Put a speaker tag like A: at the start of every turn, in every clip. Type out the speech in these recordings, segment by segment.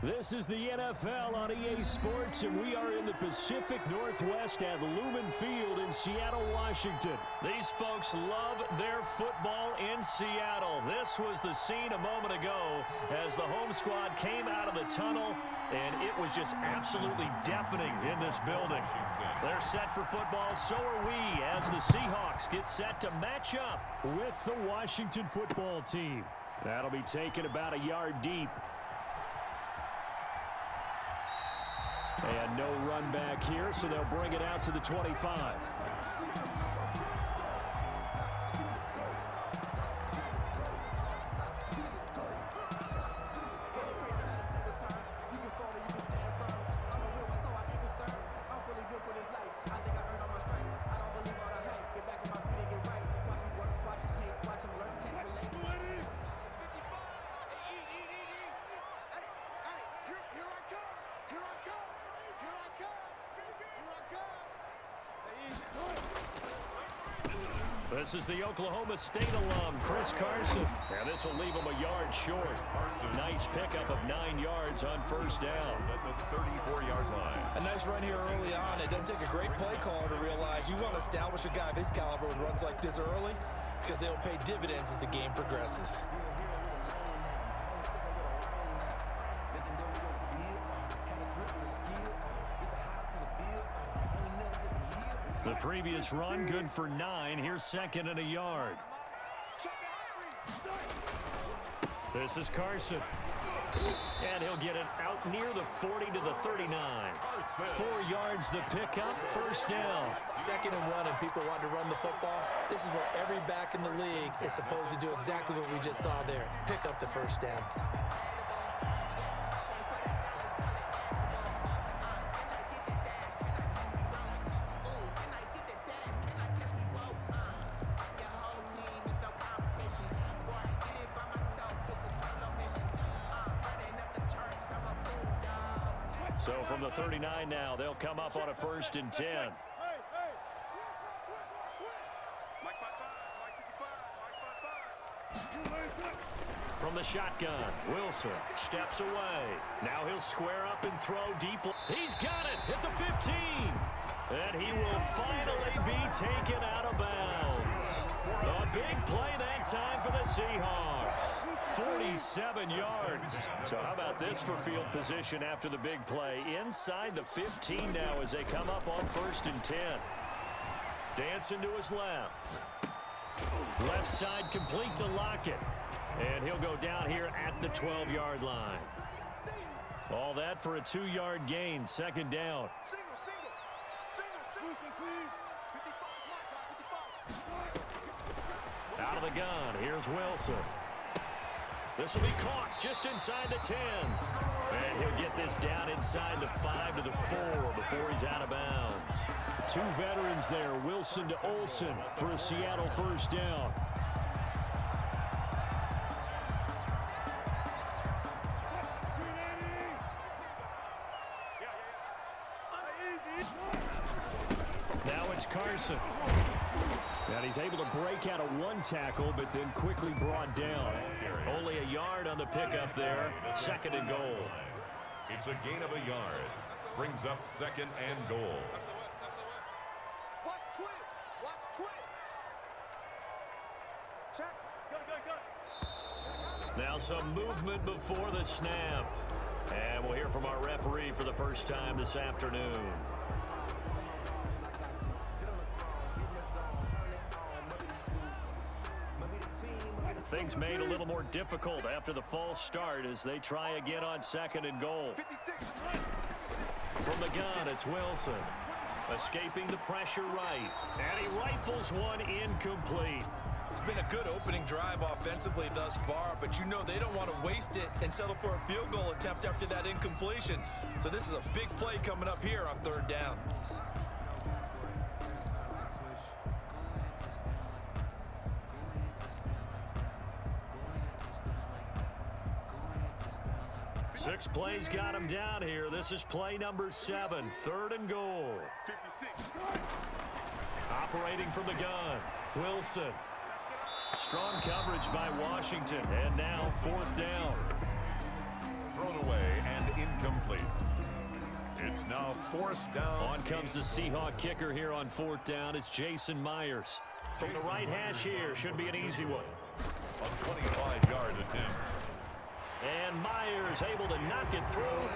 A: This is the NFL on EA Sports, and we are in the Pacific Northwest at Lumen Field in Seattle, Washington.
B: These folks love their football in Seattle. This was the scene a moment ago as the home squad came out of the tunnel, and it was just absolutely deafening in this building. They're set for football, so are we, as the Seahawks get set to match up
A: with the Washington football team. That'll be taken about a yard deep. And no run back here, so they'll bring it out to the 25.
B: This is the Oklahoma State alum, Chris Carson. And this will leave him a yard short. Nice pickup of 9 yards on first down at the 34-yard line.
C: A nice run here early on. It doesn't take a great play caller to realize you want to establish a guy of his caliber with runs like this early because they'll pay dividends as the game progresses.
B: The previous run, good for 9. Here's second and a yard. This is Carson. And he'll get it out near the 40 to the 39. 4 yards the pickup, first down.
C: 2nd and 1, and people want to run the football. This is where every back in the league is supposed to do exactly what we just saw there. Pick up the first down.
B: So from the 39 now, they'll come up on a 1st and 10. From the shotgun, Wilson steps away. Now he'll square up and throw deep. He's got it at the 15. And he will finally be taken out of bounds. A big play that time for the Seahawks. 47 yards. So how about this for field position after the big play? Inside the 15 now as they come up on 1st and 10. Dancing to his left. Left side complete to Lockett. And he'll go down here at the 12-yard line. All that for a 2-yard gain, 2nd down. Out of the gun, here's Wilson. This will be caught just inside the 10. And he'll get this down inside the 5 to the 4 before he's out of bounds.
A: 2 veterans there, Wilson to Olsen for a Seattle first down. Now it's Carson. And he's able to break out of 1 tackle, but then quickly brought down.
B: Only a yard on the pickup there. 2nd and goal.
D: It's a gain of a yard. Brings up 2nd and goal.
E: Watch twitch. Check. Go.
B: Now some movement before the snap. And we'll hear from our referee for the first time this afternoon. Things made a little more difficult after the false start as they try again on 2nd and goal. From the gun, it's Wilson. Escaping the pressure right. And he rifles one incomplete.
C: It's been a good opening drive offensively thus far, but you know they don't want to waste it and settle for a field goal attempt after that incompletion. So this is a big play coming up here on 3rd down.
B: Six plays got him down here. This is play number 7, 3rd and goal.
E: 56.
B: Operating from the gun, Wilson. Strong coverage by Washington, and now 4th down.
D: Thrown away and It's now 4th down.
A: On comes the Seahawk kicker here on 4th down. It's Jason Myers. From the right hash here, should be an easy one.
D: A 25-yard attempt.
A: And Myers able to knock it through.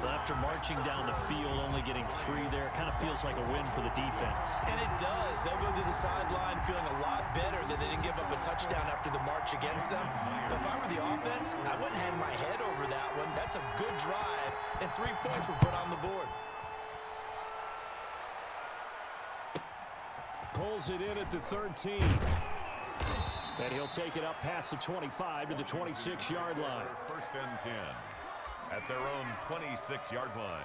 A: So after marching down the field, only getting 3 there, kind of feels like a win for the defense.
C: And it does. They'll go to the sideline feeling a lot better that they didn't give up a touchdown after the march against them. But if I were the offense, I wouldn't hang my head over that one. That's a good drive, and 3 points were put on the board.
A: Pulls it in at the 13. And he'll take it up past the 25 to the 26-yard line.
D: 1st and 10 at their own 26-yard line.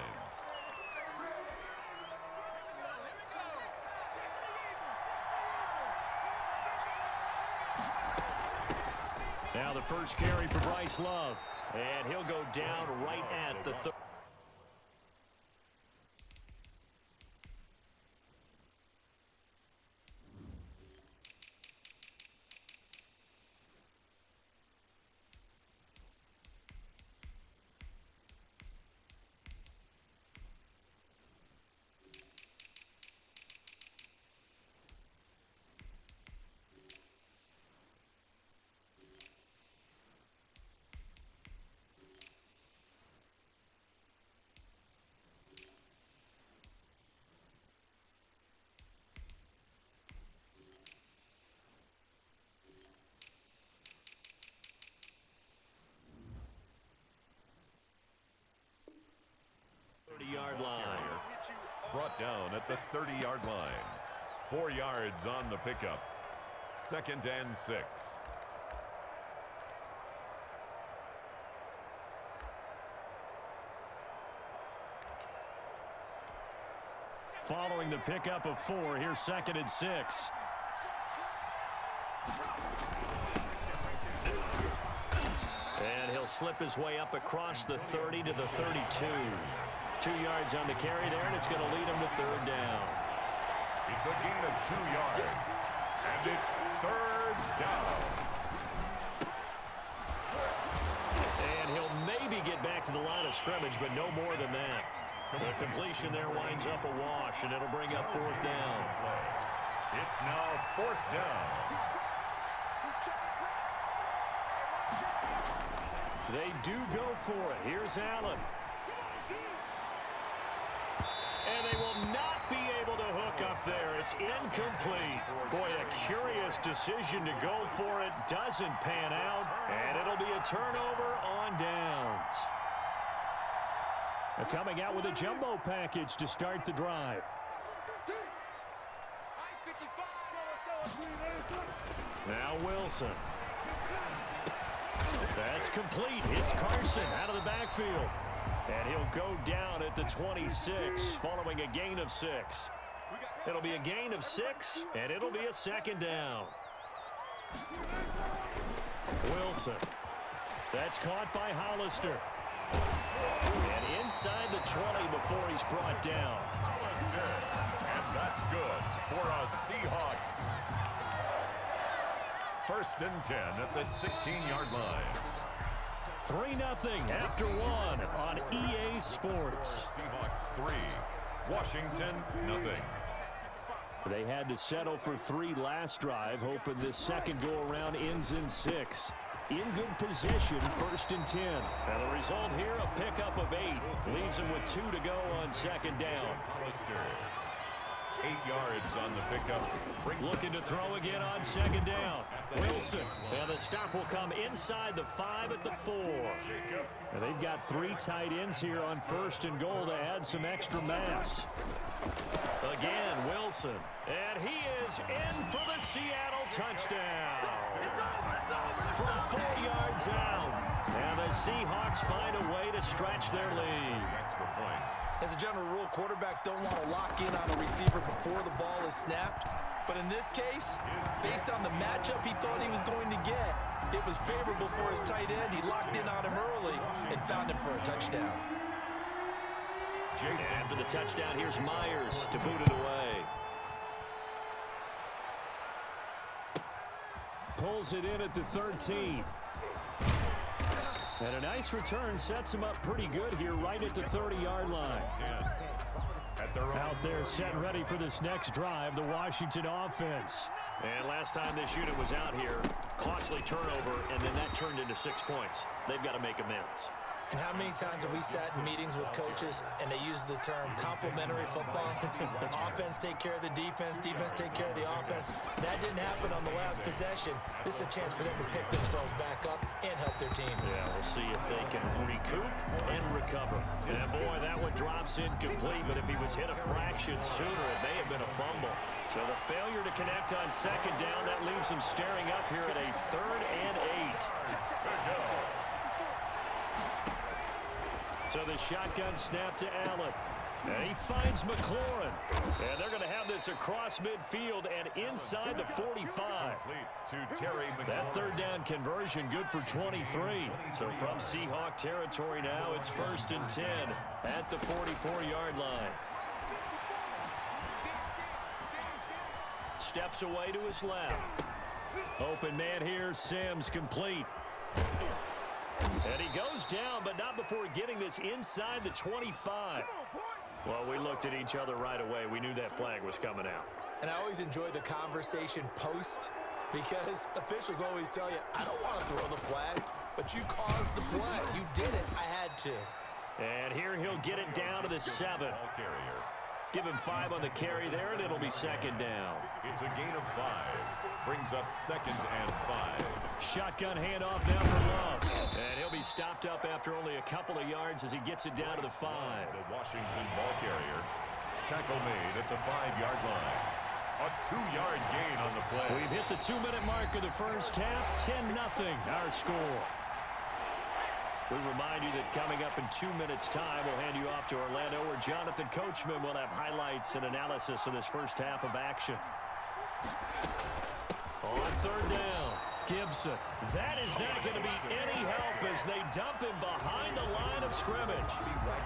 A: Now the first carry for Bryce Love. And he'll go down right at the 30. Yard line.
D: Brought down at the 30-yard line. 4 yards on the pickup. 2nd and 6.
A: Following the pickup of 4, here's 2nd and 6. And he'll slip his way up across the 30 to the 32. 2 yards on the carry there, and it's going to lead him to 3rd down.
D: It's a gain of 2 yards, and it's 3rd down.
A: And he'll maybe get back to the line of scrimmage, but no more than that. The completion there winds up a wash, and it'll bring up 4th down.
D: It's now 4th down.
A: They do go for it. Here's Allen. And they will not be able to hook up there. It's incomplete. Boy, a curious decision to go for it. Doesn't pan out. And it'll be a turnover on downs. They're coming out with a jumbo package to start the drive. Now Wilson. That's complete. It's Carson out of the backfield. And he'll go down at the 26 following a gain of 6. It'll be a gain of 6, and it'll be a 2nd down. Wilson. That's caught by Hollister. And inside the 20 before he's brought down.
D: And that's good for a Seahawks. 1st and 10 at the 16-yard line.
A: 3-0 after 1 on EA Sports.
D: Seahawks 3, Washington 0.
A: They had to settle for 3 last drive, hoping this second go-around ends in 6. In good position, 1st and 10. And the result here, a pickup of 8. Leaves them with 2 to go on 2nd down.
D: 8 yards on the pickup.
A: Looking to throw again on 2nd down. Wilson. And the stop will come inside the 5 at the 4. And they've got 3 tight ends here on 1st and goal to add some extra mass. Again, Wilson. And he is in for the Seattle touchdown. From 4 yards out. And the Seahawks find a way to stretch their lead.
C: As a general rule, quarterbacks don't want to lock in on a receiver before the ball is snapped. But in this case, based on the matchup he thought he was going to get, it was favorable for his tight end. He locked in on him early and found him for a touchdown.
A: After the touchdown, here's Myers to boot it away. Pulls it in at the 13. And a nice return sets him up pretty good here right at the 30-yard line. Out there set ready for this next drive, the Washington offense.
B: And last time this unit was out here, costly turnover, and then that turned into 6 points. They've got to make amends.
C: And how many times have we sat in meetings with coaches and they use the term complementary football? Offense take care of the defense, defense take care of the offense. That didn't happen on the last possession. This is a chance for them to pick themselves back up and help their team.
B: Yeah, we'll see if they can recoup and recover. And boy, that one drops incomplete, but if he was hit a fraction sooner, it may have been a fumble. So the failure to connect on second down, that leaves him staring up here at a 3rd and 8. So the shotgun snap to Allen. And he finds McLaurin. And they're going to have this across midfield and inside the 45. That 3rd down conversion good for 23. So from Seahawk territory now, it's 1st and 10 at the 44-yard line. Steps away to his left. Open man here, Sims complete. And he goes down, but not before getting this inside the 25. Well, we looked at each other right away. We knew that flag was coming out.
C: And I always enjoy the conversation post because officials always tell you, I don't want to throw the flag, but you caused the play. You did it. I had to.
B: And here he'll get it down to the 7. Give him 5 on the carry there, and it'll be 2nd down.
D: It's a gain of 5. Brings up 2nd and 5.
B: Shotgun handoff now for Love. And he'll be stopped up after only a couple of yards as he gets it down to the 5.
D: The Washington ball carrier. Tackle made at the 5-yard line. A 2-yard gain on the play.
A: We've hit the 2-minute mark of the first half. 10-0 our score.
B: We remind you that coming up in 2 minutes' time, we'll hand you off to Orlando, where Jonathan Coachman will have highlights and analysis of this first half of action. On 3rd down, Gibson. That is not going to be any help as they dump him behind the line of scrimmage.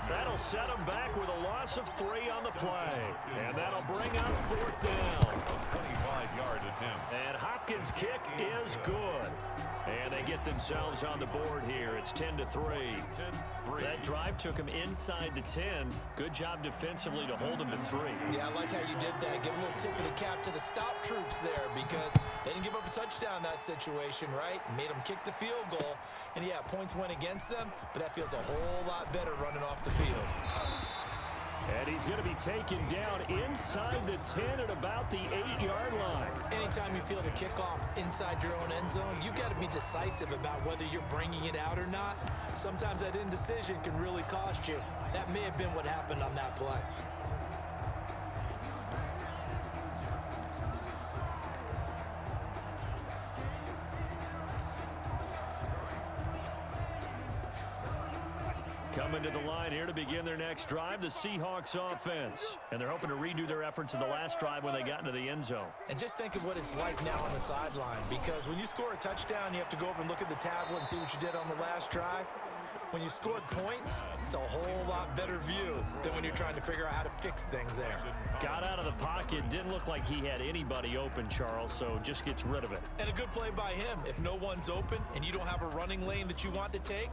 B: That'll set him back with a loss of 3 on the play. And that'll bring up 4th down.
D: 25-yard attempt.
B: And Hopkins' kick is good. And they get themselves on the board here. It's 10-3. That drive took him inside the 10. Good job defensively to hold him to 3.
C: Yeah, I like how you did that. Give a little tip of the cap to the stop troops there because they didn't give up a touchdown in that situation, right? Made them kick the field goal. And, yeah, points went against them, but that feels a whole lot better running off the field.
A: And he's going to be taken down inside the 10 at about the 8-yard line.
C: Anytime you feel the kickoff inside your own end zone, you've got to be decisive about whether you're bringing it out or not. Sometimes that indecision can really cost you. That may have been what happened on that play.
A: Coming to the line here to begin their next drive, the Seahawks offense. And they're hoping to redo their efforts in the last drive when they got into the end zone.
C: And just think of what it's like now on the sideline, because when you score a touchdown, you have to go over and look at the tablet and see what you did on the last drive. When you scored points, it's a whole lot better view than when you're trying to figure out how to fix things there.
A: Got out of the pocket, didn't look like he had anybody open, Charles, so just gets rid of it.
C: And a good play by him. If no one's open and you don't have a running lane that you want to take,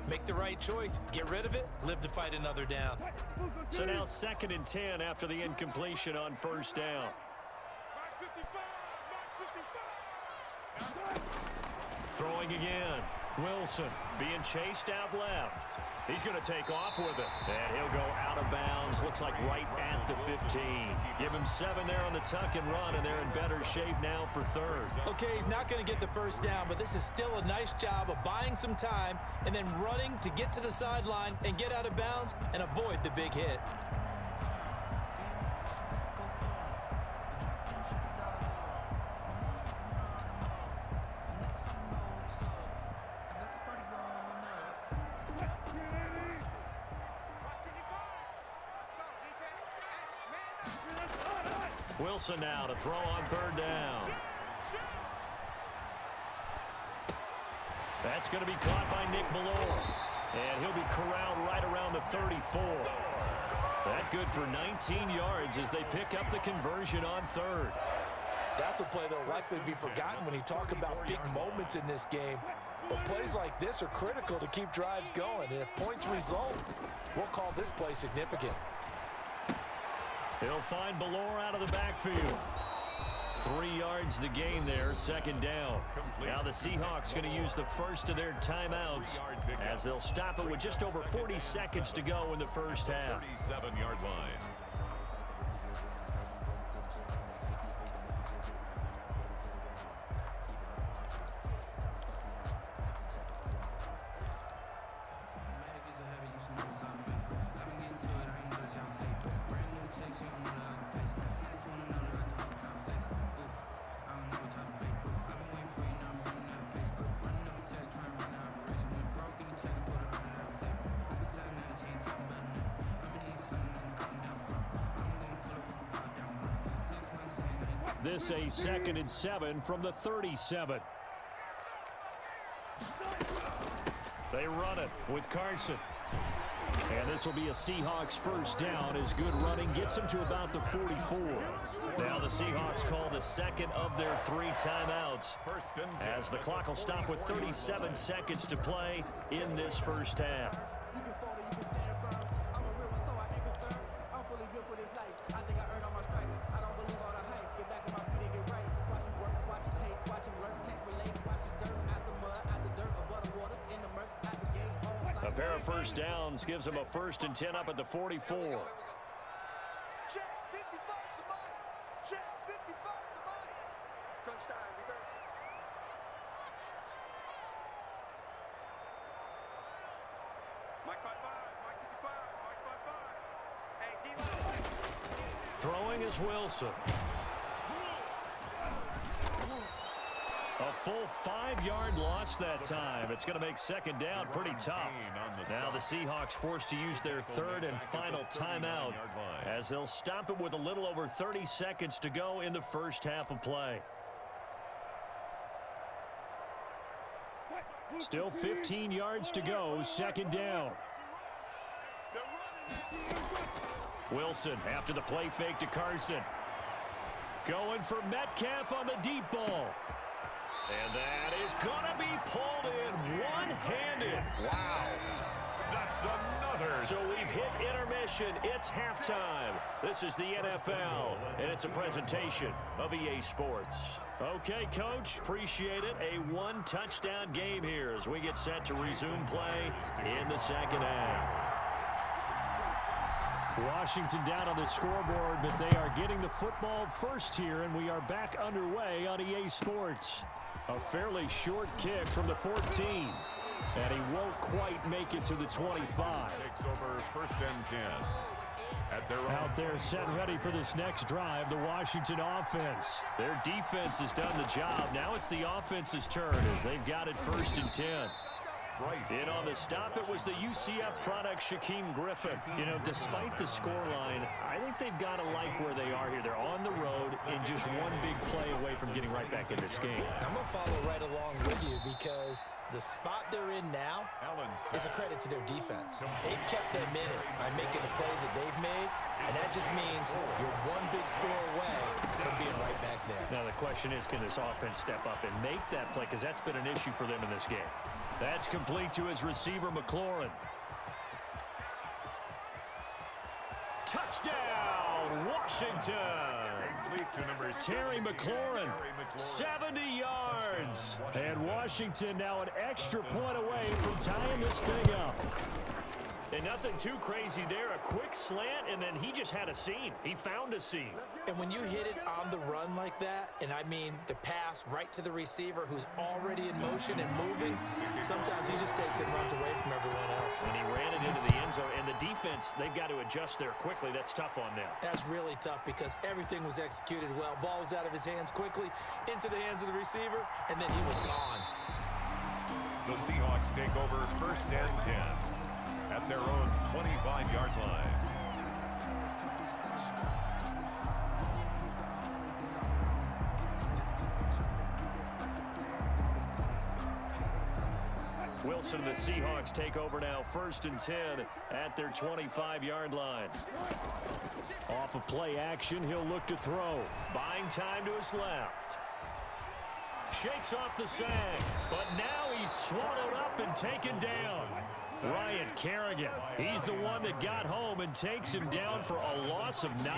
C: make the right choice. Get rid of it. Live to fight another down.
A: So now 2nd and 10 after the incompletion on 1st down. Throwing again. Wilson being chased out left. He's going to take off with it. And he'll go out of bounds. Looks like right at the 15. Give him 7 there on the tuck and run, and they're in better shape now for 3rd.
C: Okay, he's not going to get the first down, but this is still a nice job of buying some time and then running to get to the sideline and get out of bounds and avoid the big hit.
A: Wilson now to throw on 3rd down. That's going to be caught by Nick Ballore. And he'll be corralled right around the 34. That good for 19 yards as they pick up the conversion on 3rd.
C: That's a play that will likely be forgotten when you talk about big moments in this game. But plays like this are critical to keep drives going, and if points result, we'll call this play significant.
A: He'll find Ballore out of the backfield. 3 yards the gain there, second down. Now the Seahawks going to use the first of their timeouts as they'll stop it with just over 40 seconds to go in the first half.
D: 37-yard line.
A: This a 2nd and 7 from the 37. They run it with Carson. And this will be a Seahawks first down as good running gets them to about the 44. Now the Seahawks call the second of their 3 timeouts as the clock will stop with 37 seconds to play in this first half. A pair of first downs gives them a 1st and 10 up at the 44.
E: Check 55 to Mike. Check 55 to Mike. Crunch time, defense. Mike by 5. Mike 55. Mike by 5. Hey, D-line.
A: Throwing is Wilson. A full 5-yard loss that time. It's going to make second down pretty tough. Now the Seahawks forced to use their 3rd and final timeout as they'll stop it with a little over 30 seconds to go in the first half of play. Still 15 yards to go, second down. Wilson after the play fake to Carson. Going for Metcalf on the deep ball. And that is going to be pulled in one-handed. Wow.
D: That's another.
A: So we've hit intermission. It's halftime. This is the NFL, and it's a presentation of EA Sports. Okay, Coach, appreciate it. A 1-touchdown game here as we get set to resume play in the second half. Washington down on the scoreboard, but they are getting the football first here, and we are back underway on EA Sports. A fairly short kick from the 14. And he won't quite make it to the 25.
D: Takes over 1st and 10.
A: Out there set ready for this next drive, the Washington offense. Their defense has done the job. Now it's the offense's turn as they've got it 1st and 10. In on the stop, it was the UCF product, Shaquem Griffin. You know, despite the scoreline, I think they've got to like where they are here. They're on the road and just one big play away from getting right back in this game.
C: I'm going to follow right along with you because the spot they're in now is a credit to their defense. They've kept them in it by making the plays that they've made, and that just means you're one big score away from being right back there.
A: Now the question is, can this offense step up and make that play? Because that's been an issue for them in this game. That's complete to his receiver, McLaurin. Touchdown, Washington! Terry McLaurin, 70 yards. And Washington now an extra point away from tying this thing up. And nothing too crazy there. A quick slant, and then he just had a seam. He found a seam.
C: And when you hit it on the run like that, and I mean the pass right to the receiver who's already in motion and moving, sometimes he just takes it and runs away from everyone else.
A: And he ran it into the end zone. And the defense, they've got to adjust there quickly. That's tough on them.
C: That's really tough because everything was executed well. Ball was out of his hands quickly, into the hands of the receiver, and then he was gone.
D: The Seahawks take over 1st and 10. At their own 25-yard line.
A: Wilson and the Seahawks take over now 1st and 10 at their 25-yard line. Off of play action, he'll look to throw. Buying time to his left. Shakes off the sag, but now he's swallowed up and taken down. Ryan Kerrigan, he's the one that got home and takes him down for a loss of 9.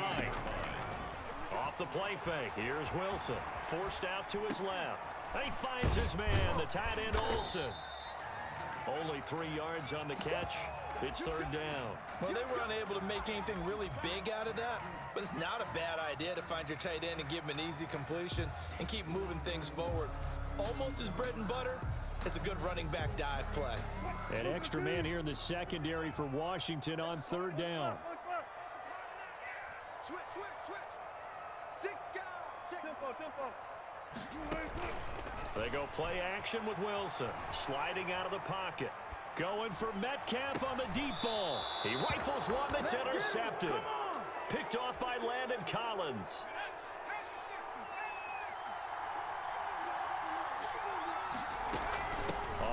A: Off the play fake, here's Wilson, forced out to his left. He finds his man, the tight end Olsen. Only 3 yards on the catch. It's 3rd down.
C: Well, they were unable to make anything really big out of that, but it's not a bad idea to find your tight end and give him an easy completion and keep moving things forward. Almost as bread and butter as a good running back dive play.
A: An extra man here in the secondary for Washington on 3rd down.
E: Switch. Sit down. Tempo.
A: They go play action with Wilson, sliding out of the pocket. Going for Metcalf on the deep ball. He rifles one that's intercepted. Picked off by Landon Collins.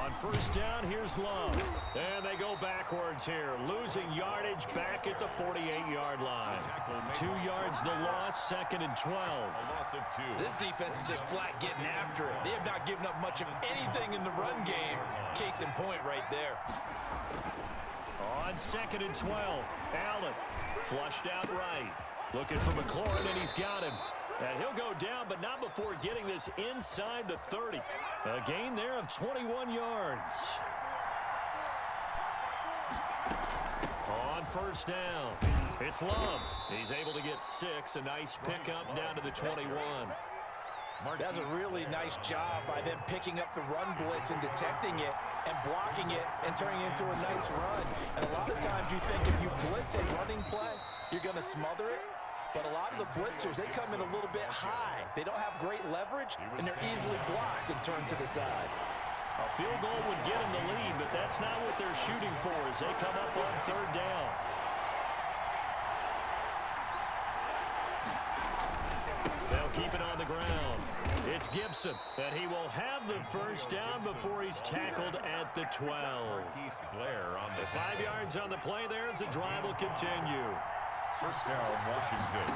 A: On 1st down, here's Love. And they go backwards here, losing yardage back at the 48-yard line. 2 yards the loss, 2nd and 12.
D: A loss of 2.
C: This defense is just flat getting after it. They have not given up much of anything in the run game. Case in point right there.
A: On 2nd and 12, Allen flushed out right. Looking for McLaurin, and he's got him. And he'll go down, but not before getting this inside the 30. A gain there of 21 yards. On 1st down, it's Love. He's able to get 6. A nice pickup down to the 21.
C: That's a really nice job by them picking up the run blitz and detecting it and blocking it and turning it into a nice run. And a lot of times you think if you blitz a running play, you're going to smother it. But a lot of the blitzers, they come in a little bit high. They don't have great leverage, and they're easily blocked and turned to the side.
A: A field goal would get them the lead, but that's not what they're shooting for as they come up on 3rd down. They'll keep it on the ground. It's Gibson, and he will have the 1st down before he's tackled at the 12. The 5 yards on the play there as the drive will continue.
D: 1st down, Washington.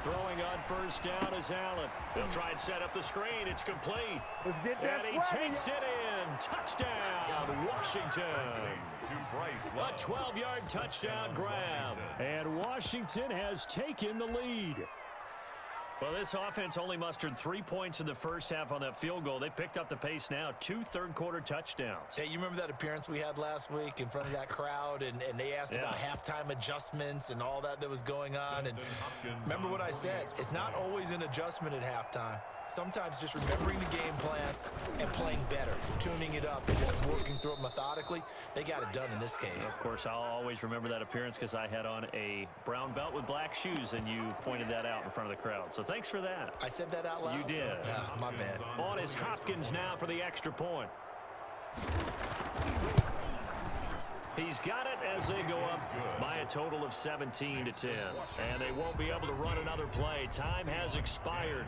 A: Throwing on 1st down is Allen. They'll try and set up the screen. It's complete.
E: Let's get that
A: And he takes it in. Touchdown, Washington. A 12-yard touchdown grab. And Washington has taken the lead. Well, this offense only mustered 3 points in the 1st half on that field goal. They picked up the pace now. 2 third-quarter touchdowns.
C: Hey, you remember that appearance we had last week in front of that crowd, and they asked about halftime adjustments and all that was going on. And remember what I said? It's not always an adjustment at halftime. Sometimes just remembering the game plan and playing better, tuning it up and just working through it methodically. They got it done in this case.
A: Of course, I'll always remember that appearance because I had on a brown belt with black shoes, and you pointed that out in front of the crowd. So thanks for that.
C: I said that out loud?
A: You did.
C: Yeah, my bad.
A: On is Hopkins now for the extra point. He's got it as they go up by a total of 17-10. And they won't be able to run another play. Time has expired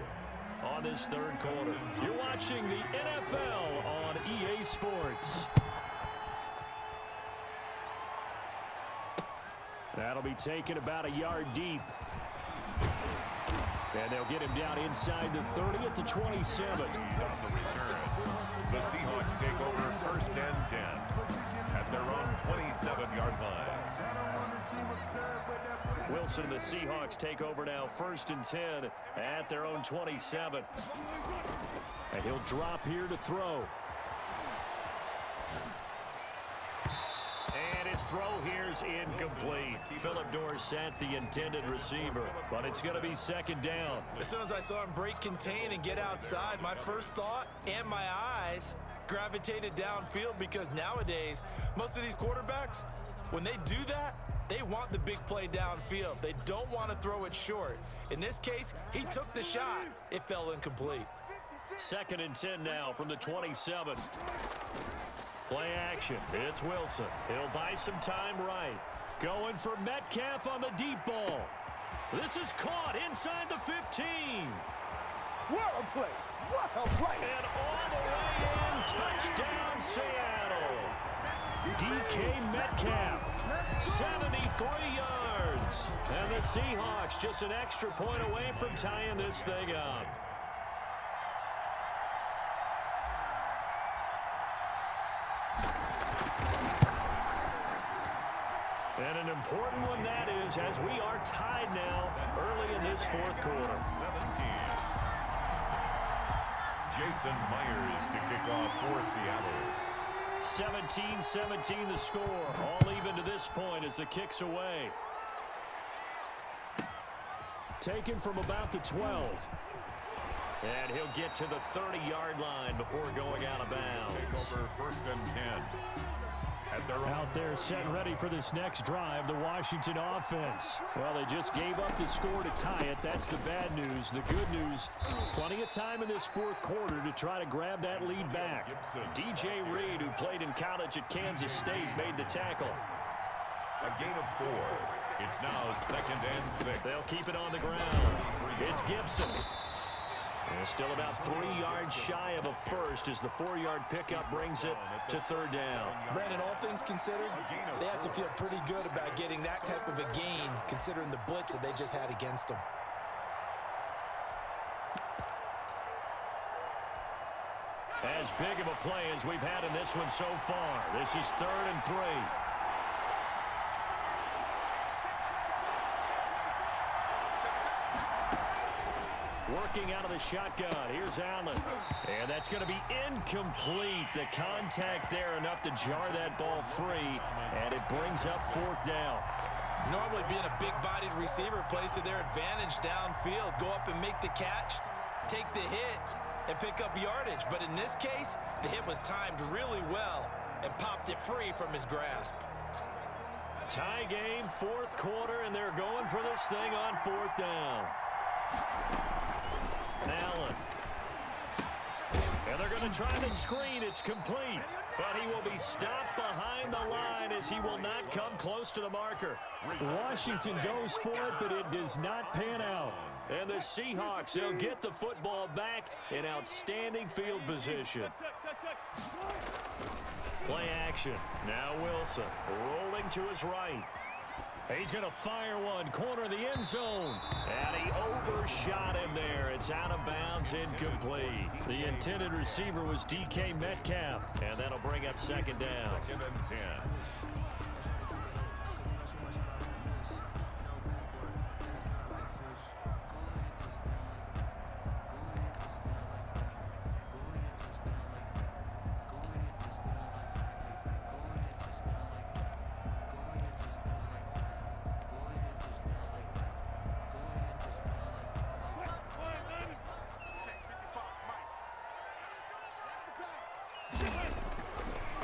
A: on this 3rd quarter. You're watching the NFL on EA Sports. That'll be taken about a yard deep. And they'll get him down inside the 30 at the 27.
D: On the return, the Seahawks take over 1st and 10 at their own 27-yard line.
A: Wilson and the Seahawks take over now 1st and 10 at their own 27. And he'll drop here to throw. And his throw here's incomplete. Philip Dorsett, the intended receiver. But it's going to be 2nd down.
C: As soon as I saw him break contain and get outside, my first thought and my eyes gravitated downfield, because nowadays, most of these quarterbacks, when they do that, they want the big play downfield. They don't want to throw it short. In this case, he took the shot. It fell incomplete.
A: 2nd and 10 now from the 27. Play action. It's Wilson. He'll buy some time right. Going for Metcalf on the deep ball. This is caught inside the 15.
E: What a play! What a play!
A: And all the way in. Touchdown, Seattle. DK Metcalf, 73 yards. And the Seahawks just an extra point away from tying this thing up. And an important one that is, as we are tied now early in this fourth quarter.
D: 17. Jason Myers to kick off for Seattle.
A: 17-17 the score. All even to this point as the kick's away. Taken from about the 12. And he'll get to the 30-yard line before going out of bounds.
D: Take over 1st and 10.
A: Out there set and ready for this next drive, the Washington offense. Well, they just gave up the score to tie it. That's the bad news. The good news, plenty of time in this fourth quarter to try to grab that lead back. DJ Reed, who played in college at Kansas State, made the tackle.
D: A gain of 4. It's now 2nd and 6.
A: They'll keep it on the ground. It's Gibson. And still about 3 yards shy of a first as the 4-yard pickup brings it to 3rd down.
C: Brandon, all things considered, they have to feel pretty good about getting that type of a gain considering the blitz that they just had against them.
A: As big of a play as we've had in this one so far. This is 3rd and 3. Working out of the shotgun. Here's Allen. And that's going to be incomplete. The contact there enough to jar that ball free. And it brings up 4th down.
C: Normally being a big-bodied receiver plays to their advantage downfield. Go up and make the catch, take the hit, and pick up yardage. But in this case, the hit was timed really well and popped it free from his grasp.
A: Tie game, 4th quarter, and they're going for this thing on 4th down. Allen. And they're going to try the screen. It's complete. But he will be stopped behind the line as he will not come close to the marker. Washington goes for it, but it does not pan out. And the Seahawks, they'll get the football back in outstanding field position. Play action. Now Wilson rolling to his right. He's going to fire one, corner of the end zone. And he overshot him there. It's out of bounds, incomplete. The intended receiver was DK Metcalf. And that'll bring up 2nd down.
D: 2nd and 10.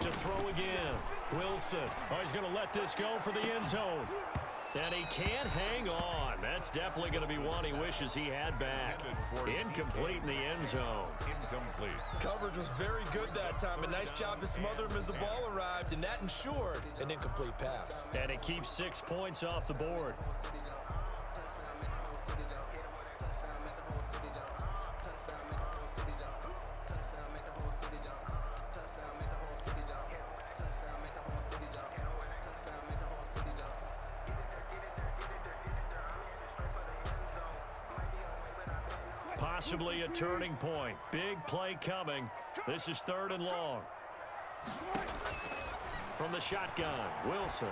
A: To throw again. Wilson. Oh, he's going to let this go for the end zone. And he can't hang on. That's definitely going to be one he wishes he had back. Incomplete in the end zone.
D: Incomplete.
C: Coverage was very good that time. A nice job to smother him as the ball arrived, and that ensured an incomplete pass.
A: And it keeps 6 points off the board. Possibly a turning point. Big play coming. This is 3rd and long. From the shotgun, Wilson.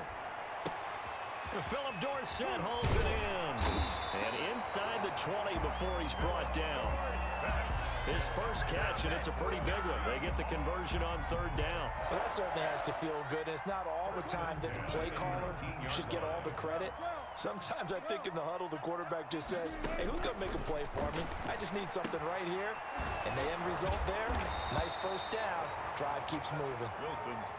A: Philip Dorsett holds it in. And inside the 20 before he's brought down. His first catch, and it's a pretty big one. They get the conversion on 3rd down.
C: Well, that certainly has to feel good. And it's not all the time that the play caller should get all the credit. Sometimes I think in the huddle, the quarterback just says, hey, who's going to make a play for me? I just need something right here. And the end result there, nice first down. Drive keeps moving.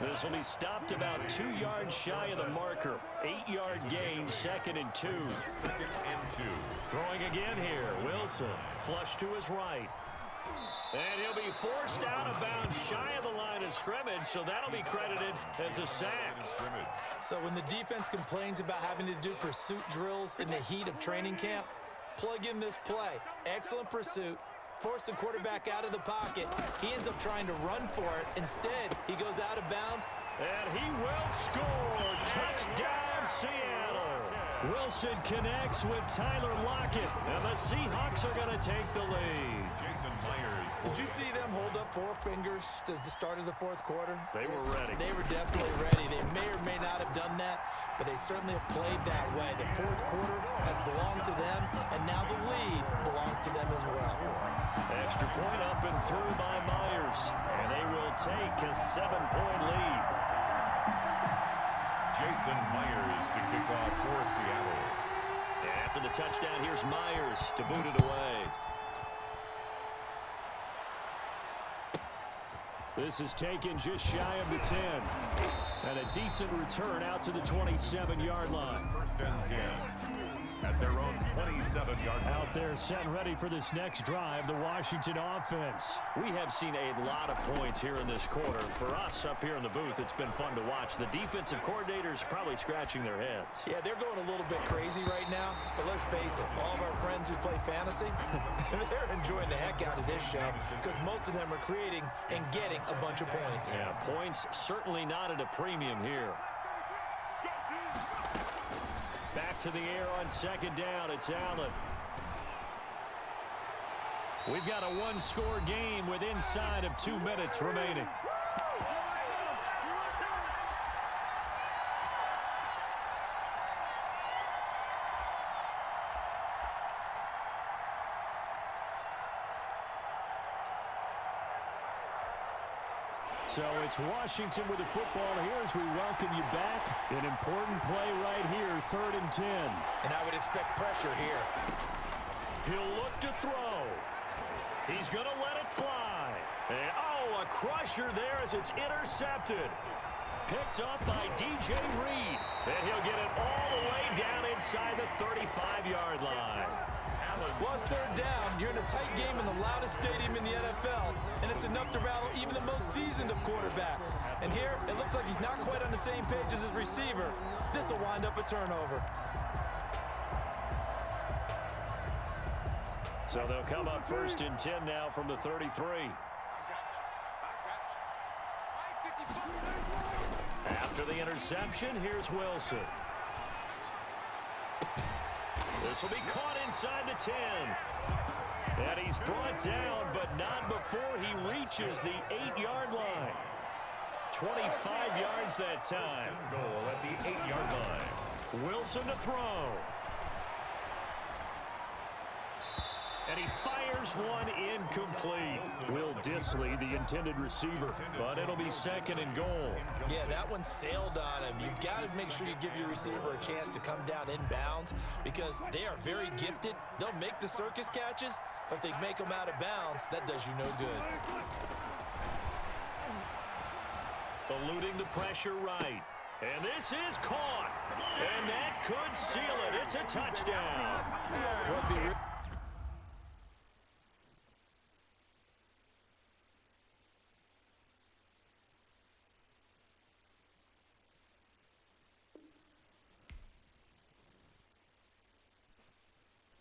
A: This will be stopped about 2 yards shy of the marker. 8-yard gain, 2nd and 2.
D: 2nd and 2.
A: Throwing again here, Wilson. Flush to his right. And he'll be forced out of bounds shy of the line of scrimmage, so that'll be credited as a sack.
C: So when the defense complains about having to do pursuit drills in the heat of training camp, plug in this play. Excellent pursuit. Force the quarterback out of the pocket. He ends up trying to run for it. Instead, he goes out of bounds.
A: And he will score. Touchdown, Seattle. Wilson connects with Tyler Lockett, and the Seahawks are going to take the lead.
D: Jason Myers.
C: Did you see them hold up 4 fingers at the start of the fourth quarter?
A: They were ready.
C: They were definitely ready. They may or may not have done that, but they certainly have played that way. The fourth quarter has belonged to them, and now the lead belongs to them as well.
A: Extra point up and through by Myers, and they will take a 7-point lead.
D: Jason Myers to kick off for Seattle.
B: After the touchdown, here's Myers to boot it away.
A: This is taken just shy of the 10. And a decent return out to the 27-yard line.
D: First and 10 at their own 27-yard line.
A: Out there set and ready for this next drive, the Washington offense.
B: We have seen a lot of points here in this quarter. For us up here in the booth, it's been fun to watch. The defensive coordinators probably scratching their heads.
C: Yeah, they're going a little bit crazy right now, but let's face it, all of our friends who play fantasy, they're enjoying the heck out of this show because most of them are creating and getting a bunch of points.
B: Yeah, points certainly not at a premium here.
A: Back to the air on second down. It's Allen. We've got a one-score game with inside of 2 minutes remaining. So it's Washington with the football here as we welcome you back. An important play right here, 3rd and 10.
C: And I would expect pressure here.
A: He'll look to throw. He's going to let it fly. And, oh, a crusher there as it's intercepted. Picked up by DJ Reed. And he'll get it all the way down inside the 35-yard line.
C: Plus 3rd down, you're in a tight game in the loudest stadium in the NFL, and it's enough to rattle even the most seasoned of quarterbacks. And here, it looks like he's not quite on the same page as his receiver. This will wind up a turnover.
A: So they'll come up 1st and 10 now from the 33. After the interception, here's Wilson. This will be caught inside the 10. And he's brought down, but not before he reaches the 8-yard line. 25 yards that time.
D: Goal at the 8-yard line.
A: Wilson to throw. And he fires one incomplete. Will Disley, the intended receiver, but it'll be 2nd and goal.
C: Yeah, that one sailed on him. You've got to make sure you give your receiver a chance to come down inbounds because they are very gifted. They'll make the circus catches, but if they make them out of bounds, that does you no good.
A: Eluding the pressure right. And this is caught. And that could seal it. It's a touchdown.